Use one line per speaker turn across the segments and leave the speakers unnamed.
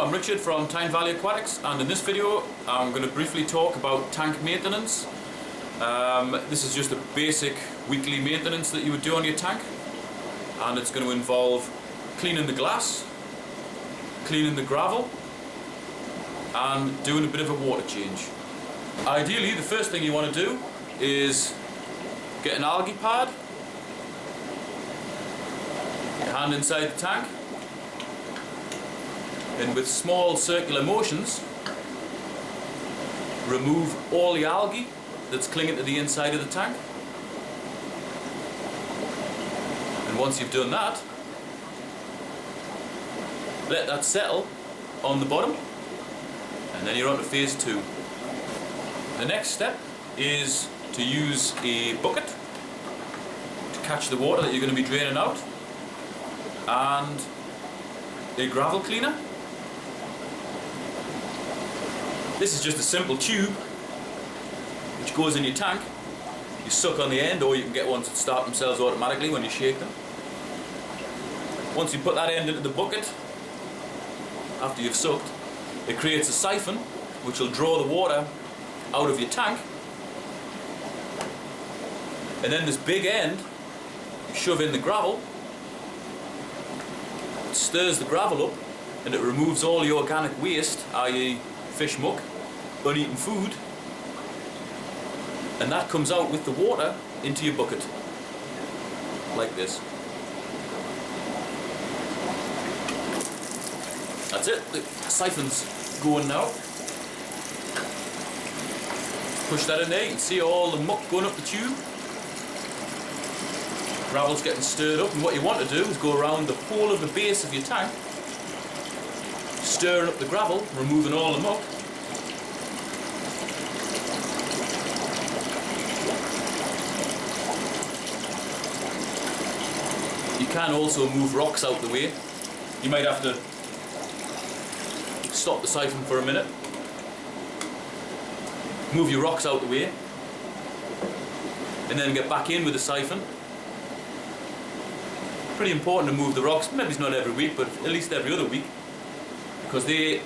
I'm Richard from Tyne Valley Aquatics, and in this video I'm going to briefly talk about tank maintenance. This is just a basic weekly maintenance that you would do on your tank, and it's going to involve cleaning the glass, cleaning the gravel, and doing a bit of a water change. Ideally, the first thing you want to do is get an algae pad, your hand inside the tank, and with small circular motions remove all the algae that's clinging to the inside of the tank. And once you've done that, let that settle on the bottom, and then you're on to phase 2. The next step is to use a bucket to catch the water that you're going to be draining out, and a gravel cleaner. This is just a simple tube which goes in your tank. You suck on the end, or you can get ones that start themselves automatically when you shake them. Once you put that end into the bucket, after you've sucked, it creates a siphon which will draw the water out of your tank. And then this big end, you shove in the gravel, it stirs the gravel up, and it removes all the organic waste, i.e. fish muck, uneaten food, and that comes out with the water into your bucket, like this. That's it, the siphon's going now. Push that in there, you can see all the muck going up the tube. Gravel's getting stirred up, and what you want to do is go around the whole of the base of your tank, stirring up the gravel, removing all the muck. You can also move rocks out the way. You might have to stop the siphon for a minute, move your rocks out the way, and then get back in with the siphon. Pretty important to move the rocks, maybe it's not every week, but at least every other week, because they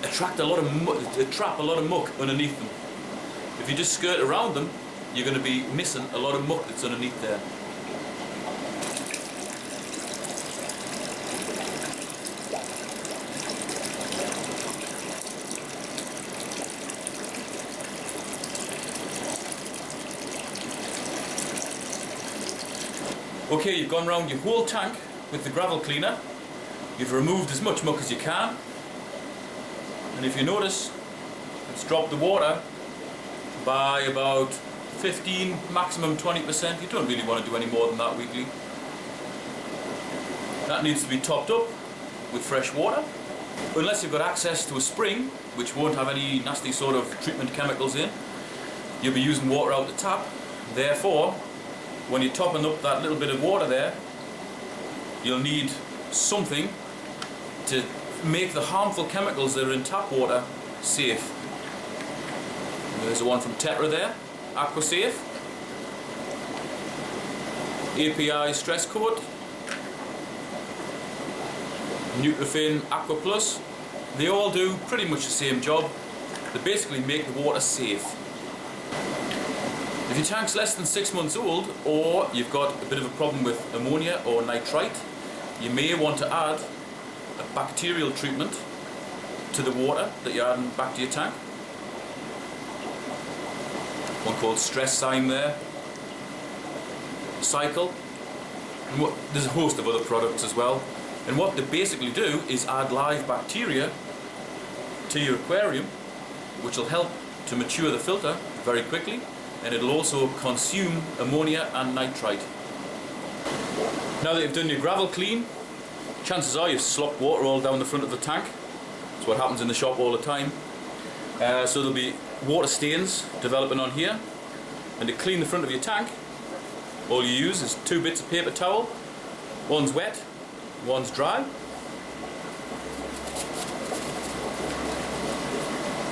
attract a lot of muck, they trap a lot of muck underneath them. If you just skirt around them, you're going to be missing a lot of muck that's underneath there. Okay, you've gone around your whole tank with the gravel cleaner. You've removed as much muck as you can, and if you notice, it's dropped the water by about 15, maximum 20%. You don't really want to do any more than that weekly. That needs to be topped up with fresh water. Unless you've got access to a spring, which won't have any nasty sort of treatment chemicals in, you'll be using water out the tap. Therefore, when you're topping up that little bit of water there, you'll need something to make the harmful chemicals that are in tap water safe. There's the one from Tetra there, AquaSafe, API Stress Coat, Nutrifin Aqua Plus. They all do pretty much the same job. They basically make the water safe. If your tank's less than 6 months old, or you've got a bit of a problem with ammonia or nitrite, you may want to add a bacterial treatment to the water that you're adding back to your tank. One called Stress-Zyme there, Cycle, and there's a host of other products as well. And what they basically do is add live bacteria to your aquarium, which will help to mature the filter very quickly, and it'll also consume ammonia and nitrite. Now that you've done your gravel clean, chances are you've slopped water all down the front of the tank. That's what happens in the shop all the time. So there'll be water stains developing on here, and to clean the front of your tank, all you use is 2 bits of paper towel. One's wet, one's dry.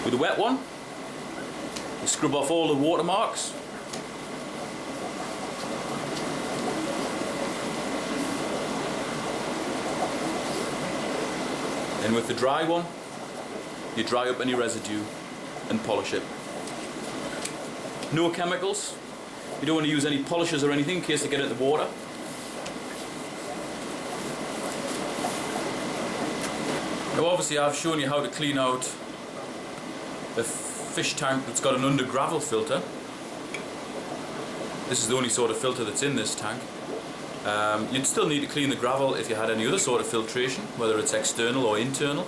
With the wet one, you scrub off all the watermarks, And with the dry one, you dry up any residue and polish it. No chemicals. You don't want to use any polishers or anything in case they get into the water. Now obviously I've shown you how to clean out a fish tank that's got an under gravel filter. This is the only sort of filter that's in this tank. You'd still need to clean the gravel if you had any other sort of filtration, whether it's external or internal.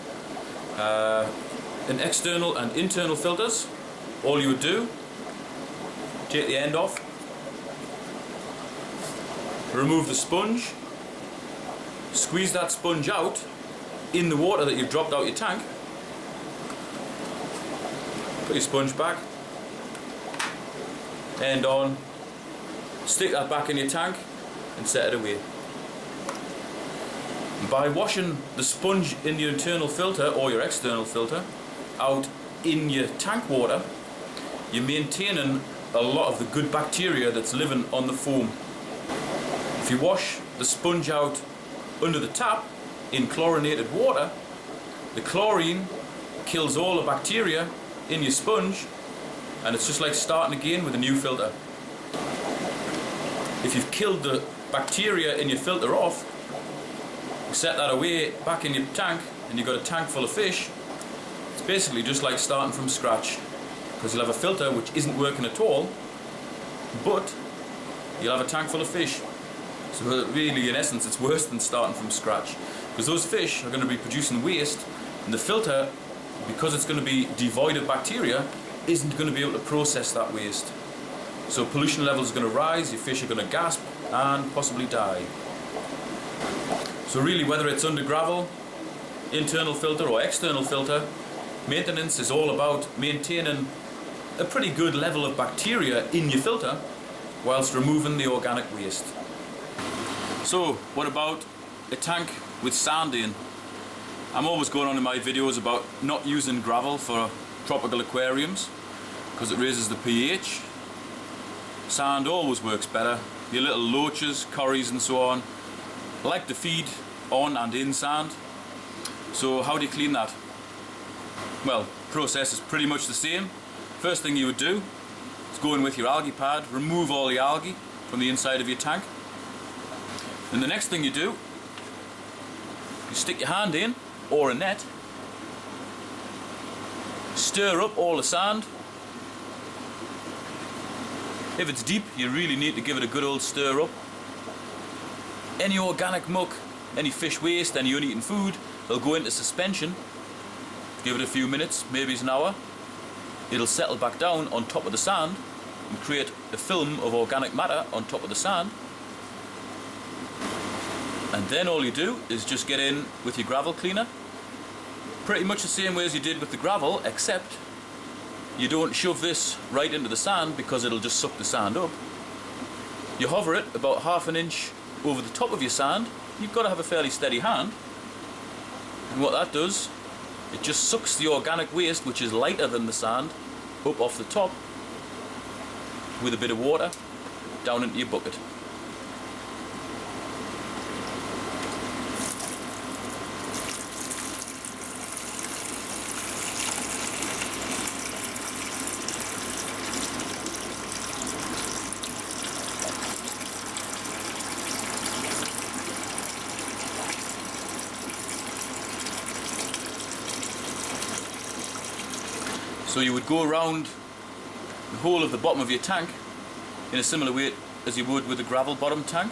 In external and internal filters, all you would do, take the end off, remove the sponge, squeeze that sponge out in the water that you've dropped out your tank, put your sponge back, end on, stick that back in your tank and set it away. By washing the sponge in your internal filter or your external filter out in your tank water, you're maintaining a lot of the good bacteria that's living on the foam. If you wash the sponge out under the tap in chlorinated water, the chlorine kills all the bacteria in your sponge, and it's just like starting again with a new filter. If you've killed the bacteria in your filter off, you set that away back in your tank, and you've got a tank full of fish. It's basically just like starting from scratch, because you'll have a filter which isn't working at all, but you'll have a tank full of fish. So really, in essence, it's worse than starting from scratch, because those fish are going to be producing waste, and the filter, because it's going to be devoid of bacteria, isn't going to be able to process that waste. So pollution levels are going to rise, your fish are going to gasp and possibly die. So really, whether it's under gravel, internal filter or external filter, maintenance is all about maintaining a pretty good level of bacteria in your filter whilst removing the organic waste. So what about a tank with sand in? I'm always going on in my videos about not using gravel for tropical aquariums because it raises the pH. Sand always works better. Your little loaches, corries and so on like to feed on and in sand. So how do you clean that? Well, process is pretty much the same. First thing you would do is go in with your algae pad, remove all the algae from the inside of your tank. And the next thing you do, you stick your hand in, or a net, stir up all the sand. If it's deep, you really need to give it a good old stir up. Any organic muck, any fish waste, any uneaten food, they'll go into suspension. Give it a few minutes, maybe it's an hour. It'll settle back down on top of the sand and create a film of organic matter on top of the sand. And then all you do is just get in with your gravel cleaner. Pretty much the same way as you did with the gravel, except you don't shove this right into the sand because it'll just suck the sand up. You hover it about ½ an inch over the top of your sand. You've got to have a fairly steady hand. And what that does, it just sucks the organic waste, which is lighter than the sand, up off the top with a bit of water down into your bucket. So you would go around the whole of the bottom of your tank in a similar way as you would with a gravel bottom tank,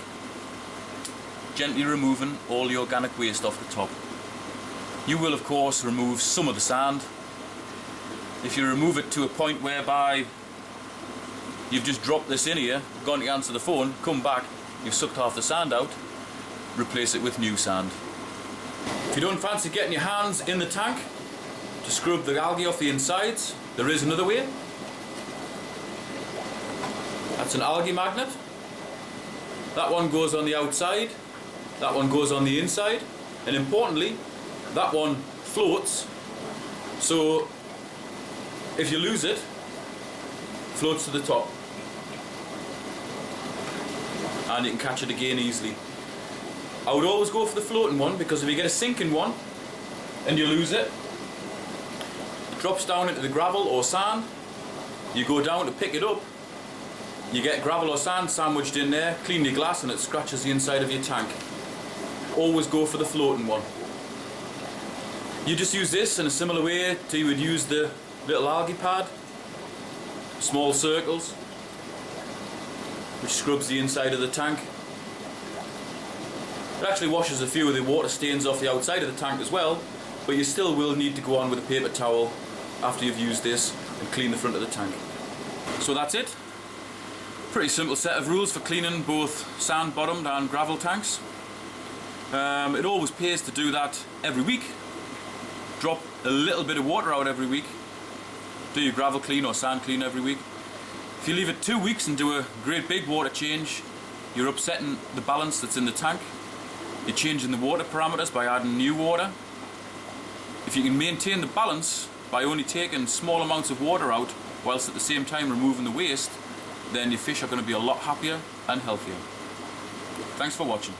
gently removing all the organic waste off the top. You will of course remove some of the sand. If you remove it to a point whereby you've just dropped this in here, gone to answer the phone, come back, you've sucked half the sand out, replace it with new sand. If you don't fancy getting your hands in the tank to scrub the algae off the insides, there is another way. That's an algae magnet. That one goes on the outside, that one goes on the inside, and importantly, that one floats. So if you lose it, floats to the top. And you can catch it again easily. I would always go for the floating one, because if you get a sinking one, and you lose it. It drops down into the gravel or sand. You go down to pick it up. You get gravel or sand sandwiched in there, clean your glass, and it scratches the inside of your tank. Always go for the floating one. You just use this in a similar way to you would use the little algae pad. Small circles, which scrubs the inside of the tank. It actually washes a few of the water stains off the outside of the tank as well, but you still will need to go on with a paper towel after you've used this and clean the front of the tank. So that's it. Pretty simple set of rules for cleaning both sand bottomed and gravel tanks. It always pays to do that every week. Drop a little bit of water out every week. Do your gravel clean or sand clean every week. If you leave it 2 weeks and do a great big water change, you're upsetting the balance that's in the tank. You're changing the water parameters by adding new water. If you can maintain the balance by only taking small amounts of water out whilst at the same time removing the waste, then your fish are going to be a lot happier and healthier. Thanks for watching.